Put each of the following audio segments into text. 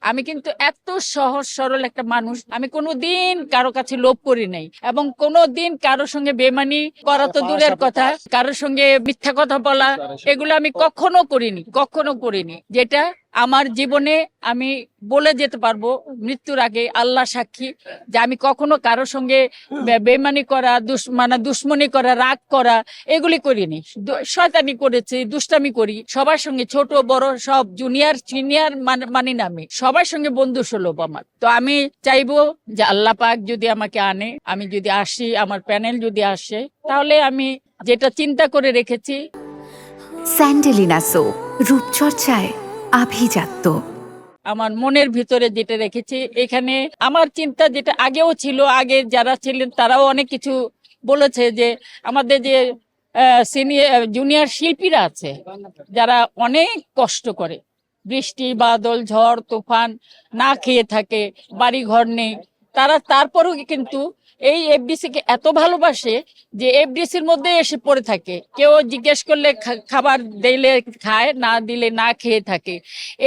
আমি কিন্তু এত সহজ সরল একটা মানুষ, আমি কোনোদিন কারো কাছে লোভ করি নাই এবং কোনোদিন কারোর সঙ্গে বেমানি করা তো দূরের কথা, কারোর সঙ্গে মিথ্যা কথা বলা এগুলো আমি কখনো করিনি। যেটা আমার জীবনে আমি বলে যেতে পারবো মৃত্যুর আগে, আল্লাহ সাক্ষী, যে আমি কখনো কারোর সঙ্গে বেমানি করা, দুশ্মনী করা, রাগ করা এগুলি করিনি। শয়তানি করেছি, দুষ্টামি করি সবার সঙ্গে, ছোট বড় সব, জুনিয়র সিনিয়র মানি না, আমি সবার সঙ্গে বন্ধু সুলভ আমার। তো আমি চাইবো যে আল্লাহ পাক যদি আমাকে আনে, আমি যদি আসি, আমার প্যানেল যদি আসে, তাহলে আমি যেটা চিন্তা করে রেখেছি। স্যান্ডেলিনা সো, রূপচর্চায় আভিজাত্য। আমার মনের ভিতরে যেটা রেখেছি, এখানে আমার চিন্তা যেটা আগেও ছিল, আগে যারা ছিলেন তারাও অনেক কিছু বলেছে, যে আমাদের যে সিনিয়র জুনিয়র শিল্পীরা আছে যারা অনেক কষ্ট করে, বৃষ্টি বাদল ঝড় তুফান না খেয়ে থাকে, বাড়ি ঘর নেই, তারা তারপরেও কিন্তু এই এফডিসি কে এত ভালোবাসে যে এফডিসির মধ্যে এসে পড়ে থাকে। কেউ জিজ্ঞেস করলে খাবার দিলে খায়, না দিলে না খেয়ে থাকে।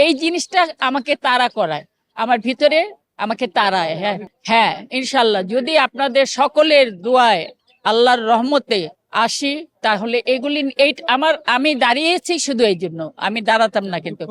এই জিনিসটা আমাকে তাড়া করায়, আমার ভিতরে আমাকে তাড়ায়। হ্যাঁ হ্যাঁ, ইনশাল্লাহ যদি আপনাদের সকলের দোয়ায়, আল্লাহর রহমতে আসি, তাহলে এগুলি আমি দাঁড়িয়েছি শুধু এই জন্য, আমি দাঁড়াতাম না কিন্তু।